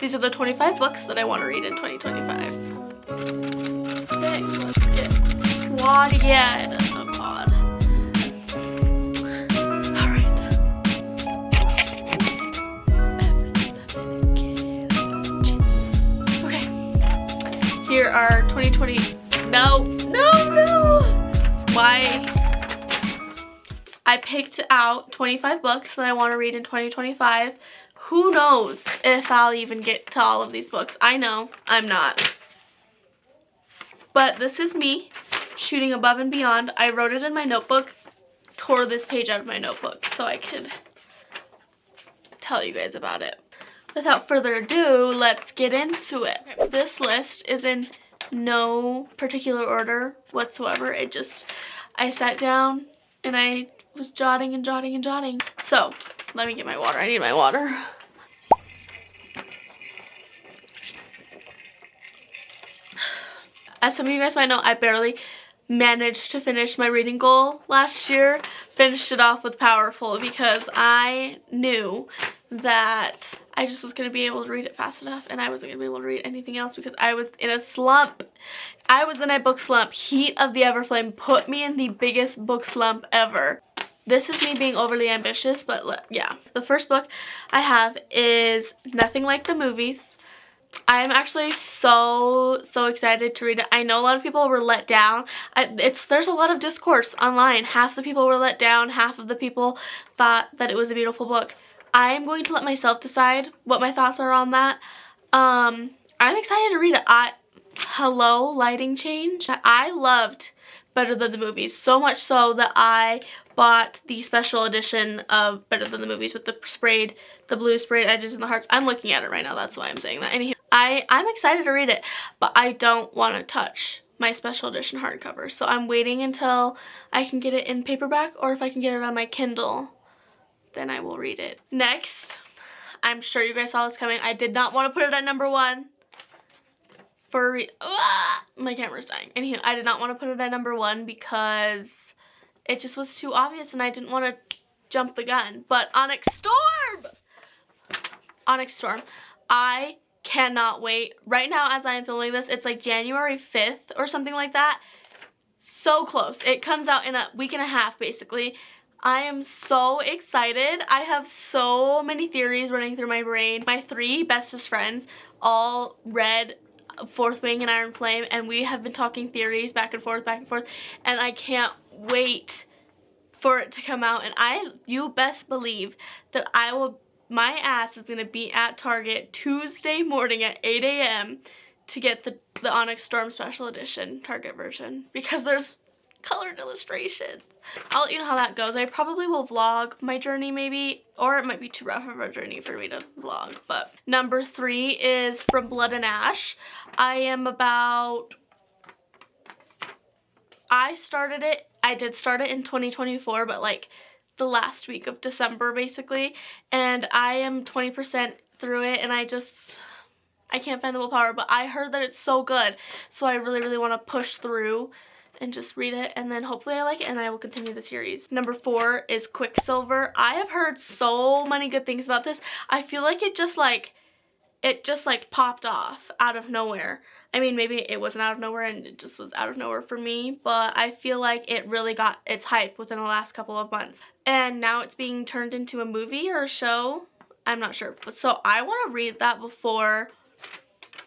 These are the 25 books that I want to read in 2025. Okay, let's get swatted. Oh god. Alright. Okay. Here are 2020. No. Why? I picked out 25 books that I want to read in 2025. Who knows if I'll even get to all of these books. I know I'm not. But this is me shooting above and beyond. I wrote it in my notebook, tore this page out of my notebook so I could tell you guys about it. Without further ado, let's get into it. This list is in no particular order whatsoever. I sat down and I was jotting and jotting and jotting. So, let me get my water. I need my water. As some of you guys might know, I barely managed to finish my reading goal last year. Finished it off with Powerful because I knew that I just was going to be able to read it fast enough and I wasn't going to be able to read anything else because I was in a slump. I was in a book slump. Heat of the Everflame put me in the biggest book slump ever. This is me being overly ambitious, but yeah. The first book I have is Nothing Like the Movies. I'm actually so excited to read it. I know a lot of people were let down. There's a lot of discourse online. Half the people were let down, half of the people thought that it was a beautiful book. I am going to let myself decide what my thoughts are on that. I'm excited to read it. Hello, lighting change. I loved Better Than the Movies, so much so that I bought the special edition of Better Than the Movies with the blue sprayed edges and the hearts. I'm looking at it right now, that's why I'm saying that. Anywho, I'm excited to read it, but I don't want to touch my special edition hardcover, so I'm waiting until I can get it in paperback, or if I can get it on my Kindle, then I will read it. Next, I'm sure you guys saw this coming. I did not want to put it at number 1. My camera's dying. Anywho, I did not want to put it at number 1 because it just was too obvious and I didn't want to jump the gun. But Onyx Storm, I cannot wait. Right now as I am filming this, it's like January 5th or something like that. So close. It comes out in a week and a half basically. I am so excited. I have so many theories running through my brain. My 3 bestest friends all read Fourth Wing and Iron Flame, and we have been talking theories back and forth, and I can't wait for it to come out. And you best believe that my ass is gonna be at Target Tuesday morning at 8 a.m. to get the Onyx Storm special edition Target version because there's colored illustrations. I'll let you know how that goes. I probably will vlog my journey maybe, or it might be too rough of a journey for me to vlog. But number 3 is From Blood and Ash. I did start it in 2024, but like the last week of December basically, and I am 20% through it, and I can't find the willpower, but I heard that it's so good, so I really want to push through and just read it, and then hopefully I like it and I will continue the series. Number 4 is Quicksilver. I have heard so many good things about this. I feel like it just popped off out of nowhere. I mean, maybe it wasn't out of nowhere and it just was out of nowhere for me, but I feel like it really got its hype within the last couple of months. And now it's being turned into a movie or a show. I'm not sure. So I want to read that before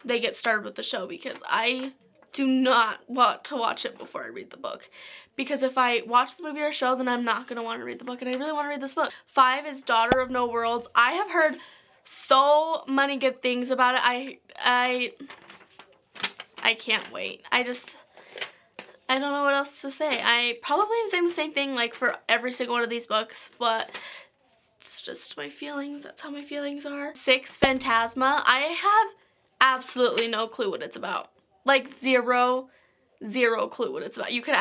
they get started with the show because I do not want to watch it before I read the book. Because if I watch the movie or show, then I'm not going to want to read the book, and I really want to read this book. 5 is Daughter of No Worlds. I have heard so many good things about it. I can't wait. I don't know what else to say. I probably am saying the same thing like for every single one of these books, but it's just my feelings. That's how my feelings are. 6, Phantasma. I have absolutely no clue what it's about. Like zero clue what it's about. You could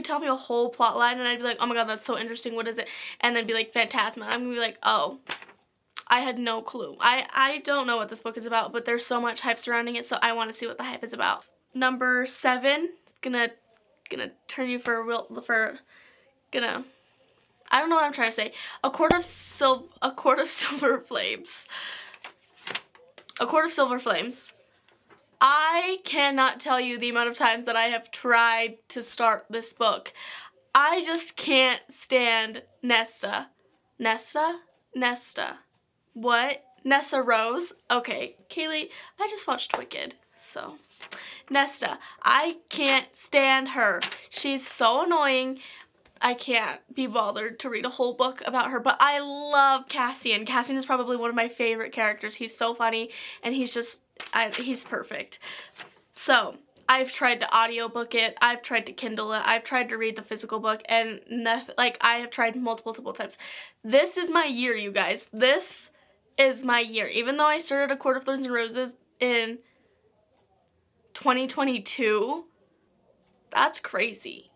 tell me a whole plot line and I'd be like, oh my god, that's so interesting, what is it? And then be like, Phantasma. I'm gonna be like, oh, I had no clue. I don't know what this book is about, but there's so much hype surrounding it, so I want to see what the hype is about. Number 7, gonna turn you for a real, I don't know what I'm trying to say. A Court of Silver Flames. A Court of Silver Flames. I cannot tell you the amount of times that I have tried to start this book. I just can't stand Nesta. Nesta? Nesta. What? Nessa Rose? Okay, Kaylee, I just watched Wicked, so. Nesta. I can't stand her. She's so annoying. I can't be bothered to read a whole book about her, but I love Cassian. Cassian is probably one of my favorite characters. He's so funny, and he's just, he's perfect. So, I've tried to audiobook it, I've tried to Kindle it, I've tried to read the physical book, and I have tried multiple times. This is my year, you guys. This is my year. Even though I started A Court of Thorns and Roses in 2022, that's crazy.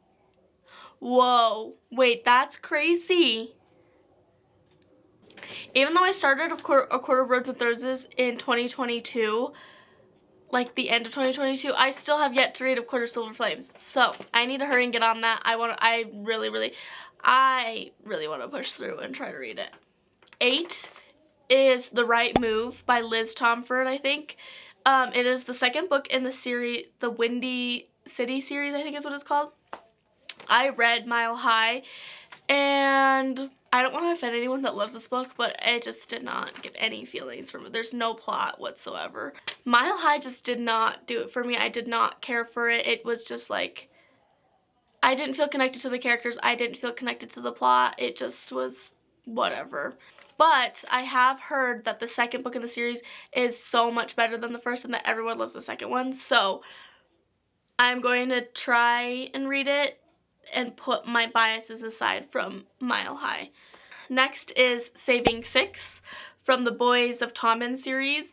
Whoa, wait, that's crazy. Even though I started A Court of Roses and Roses in 2022, like the end of 2022, I still have yet to read A Court of Silver Flames. So, I need to hurry and get on that. I really want to push through and try to read it. 8 is The Right Move by Liz Tomford, I think. It is the second book in the series, the Windy City series, I think is what it's called. I read Mile High, and I don't want to offend anyone that loves this book, but it just did not give any feelings from it. There's no plot whatsoever. Mile High just did not do it for me. I did not care for it. It was just like, I didn't feel connected to the characters. I didn't feel connected to the plot. It just was whatever. But I have heard that the second book in the series is so much better than the first and that everyone loves the second one. So I'm going to try and read it and put my biases aside from Mile High. Next is Saving Six from the Boys of Tommen series.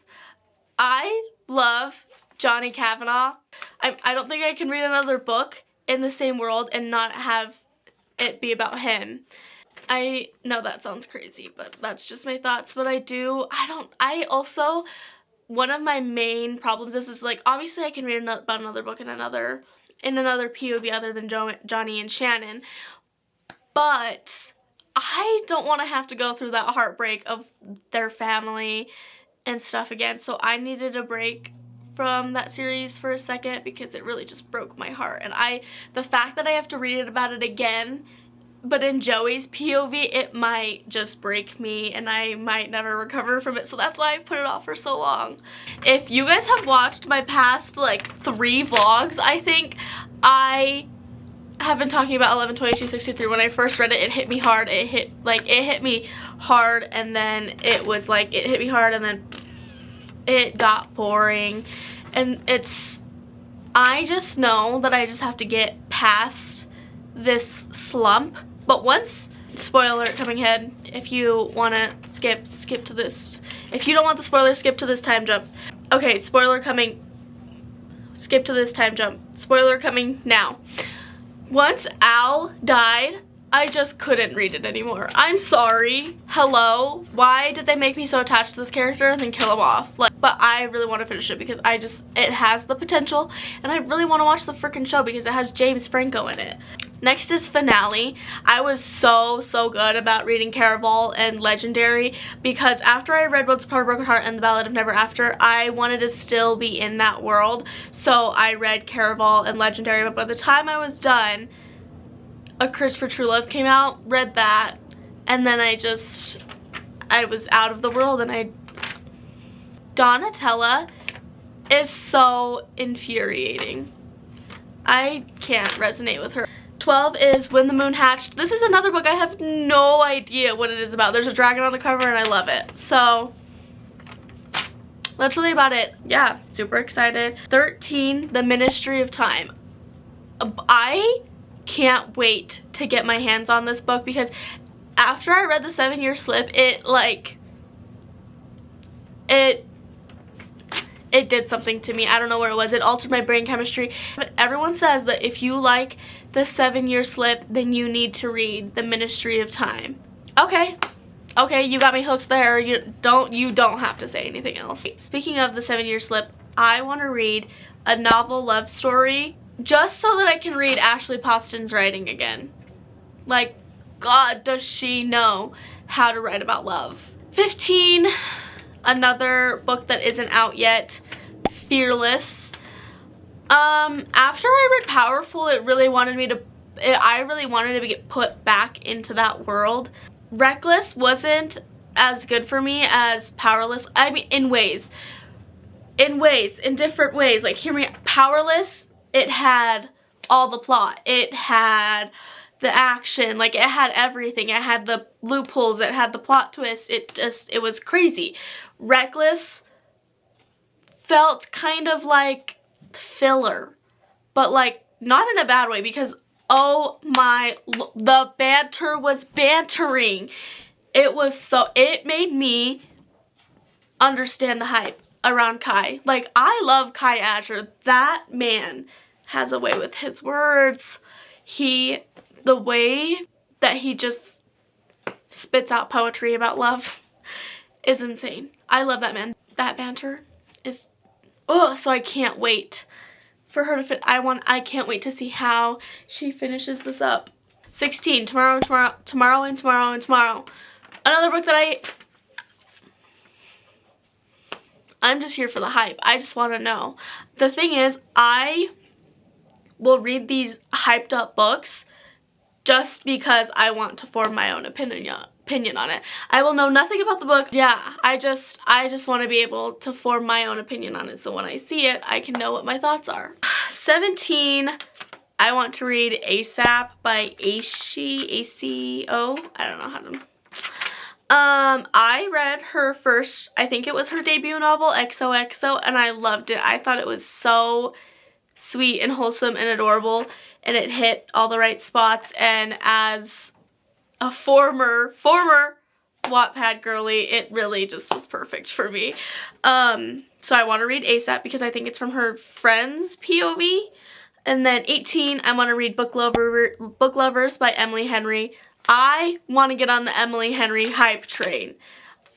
I love Johnny Kavanaugh. I don't think I can read another book in the same world and not have it be about him. I know that sounds crazy, but that's just my thoughts. But I also, one of my main problems is like, obviously I can read about another book in another POV other than Johnny and Shannon, but I don't want to have to go through that heartbreak of their family and stuff again. So I needed a break from that series for a second because it really just broke my heart. And the fact that I have to read about it again, but in Joey's POV, it might just break me and I might never recover from it. So that's why I put it off for so long. If you guys have watched my past like 3 vlogs, I think I have been talking about 11/22/63. When I first read it, it hit me hard. It hit me hard, and then it was like, it hit me hard and then it got boring. And I just know that I just have to get past this slump. But once, spoiler coming ahead, if you want to skip to this, if you don't want the spoiler, skip to this time jump. Okay, spoiler coming, skip to this time jump. Spoiler coming now. Once Al died, I just couldn't read it anymore. I'm sorry. Hello? Why did they make me so attached to this character and then kill him off? But I really want to finish it because it has the potential, and I really want to watch the freaking show because it has James Franco in it. Next is Finale. I was so good about reading Caraval and Legendary because after I read Once Upon a Broken Heart and The Ballad of Never After, I wanted to still be in that world. So I read Caraval and Legendary, but by the time I was done, A Curse for True Love came out, read that, and then I was out of the world. And Donatella is so infuriating. I can't resonate with her. 12 is When the Moon Hatched. This is another book I have no idea what it is about. There's a dragon on the cover and I love it. So that's really about it. Yeah, super excited. 13, The Ministry of Time. I can't wait to get my hands on this book because after I read The 7-Year Slip, it did something to me. I don't know what it was. It altered my brain chemistry. But everyone says that if you like The 7-Year Slip, then you need to read The Ministry of Time. Okay, you got me hooked there. You don't have to say anything else. Speaking of The 7-Year Slip, I want to read a novel love story just so that I can read Ashley Poston's writing again. Like, God, does she know how to write about love. 15, another book that isn't out yet, Fearless. After I read Powerful, I really wanted to get put back into that world. Reckless wasn't as good for me as Powerless. I mean, in different ways. Like, hear me out. Powerless, it had all the plot. It had the action. Like, it had everything. It had the loopholes. It had the plot twist. It was crazy. Reckless felt kind of like filler, but like not in a bad way, because oh my, the banter was bantering. It made me understand the hype around Kai. Like, I love Kai Asher. That man has a way with his words. The way that he just spits out poetry about love is insane. I love that man. That banter is, oh, so I can't wait for her to I can't wait to see how she finishes this up. 16, tomorrow. Another book that I'm just here for the hype. I just want to know. The thing is, I will read these hyped up books just because I want to form my own opinion on it. I will know nothing about the book. Yeah, I just want to be able to form my own opinion on it, so when I see it, I can know what my thoughts are. 17, I want to read ASAP by A-C-O. I don't know how to. I read her first, I think it was her debut novel, XOXO, and I loved it. I thought it was so sweet and wholesome and adorable, and it hit all the right spots, and as a former Wattpad girly, it really just was perfect for me. So I want to read ASAP because I think it's from her friend's POV. And then 18, I want to read Book Lovers by Emily Henry. I want to get on the Emily Henry hype train.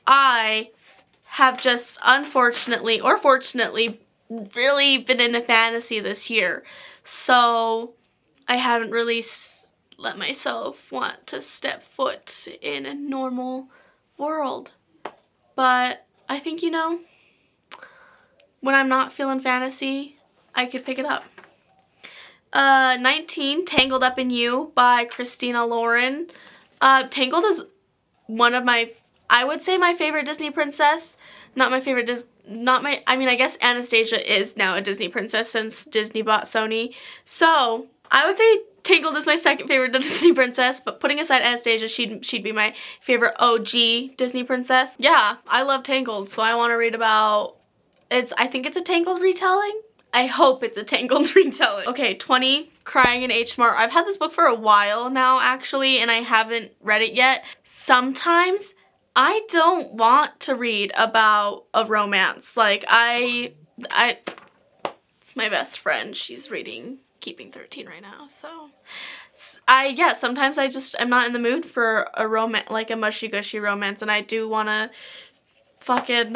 I have just unfortunately or fortunately really been into fantasy this year, so I haven't really let myself want to step foot in a normal world. But I think, you know, when I'm not feeling fantasy, I could pick it up. 19, Tangled Up in You by Christina Lauren. Tangled is one of my, I would say, my favorite Disney princess. Not my favorite I mean, I guess Anastasia is now a Disney princess since Disney bought Sony. So I would say Tangled is my second favorite Disney princess, but putting aside Anastasia, she'd be my favorite OG Disney princess. Yeah, I love Tangled, so I want to read about, I think it's a Tangled retelling. I hope it's a Tangled retelling. Okay, 20, Crying in H Mart. I've had this book for a while now, actually, and I haven't read it yet. Sometimes I don't want to read about a romance. Like, it's my best friend. She's reading Keeping 13 right now, so yeah, sometimes I'm not in the mood for a romance, like a mushy gushy romance, and I do want to sometimes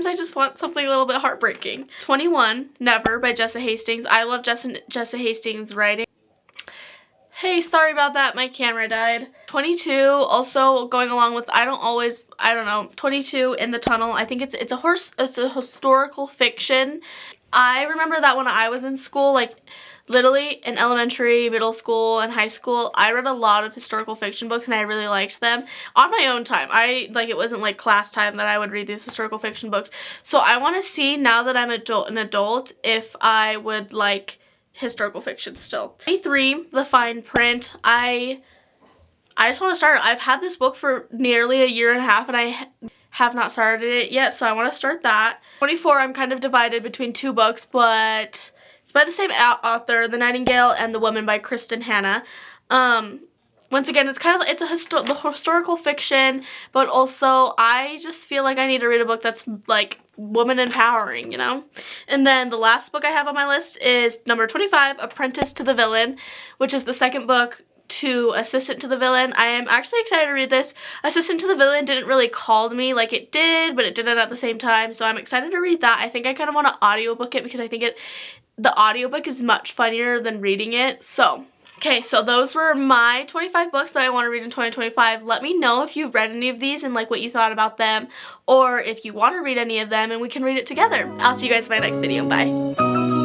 I just want something a little bit heartbreaking. 21, Never by Jessa Hastings. I love Jessa Hastings' writing. Hey, sorry about that, my camera died. 22, also going along with, 22, In the Tunnel. I think it's a historical fiction. I remember that when I was in school, like literally in elementary, middle school, and high school, I read a lot of historical fiction books and I really liked them on my own time. It wasn't like class time that I would read these historical fiction books. So I want to see, now that I'm an adult, if I would like historical fiction still. 23, The Fine Print. I just want to start. I've had this book for nearly a year and a half and I have not started it yet, so I want to start that. 24, I'm kind of divided between two books, but it's by the same author, The Nightingale and The Woman by Kristen Hanna. Once again, it's kind of, the historical fiction, but also I just feel like I need to read a book that's like woman empowering, you know? And then the last book I have on my list is number 25, Apprentice to the Villain, which is the second book to Assistant to the Villain. I am actually excited to read this. Assistant to the Villain didn't really call to me like it did, but it didn't at the same time, so I'm excited to read that. I think I kind of want to audiobook it because I think the audiobook is much funnier than reading it. So Okay, so those were my 25 books that I want to read in 2025. Let me know if you've read any of these and like what you thought about them, or if you want to read any of them and we can read it together. I'll see you guys in my next video. Bye.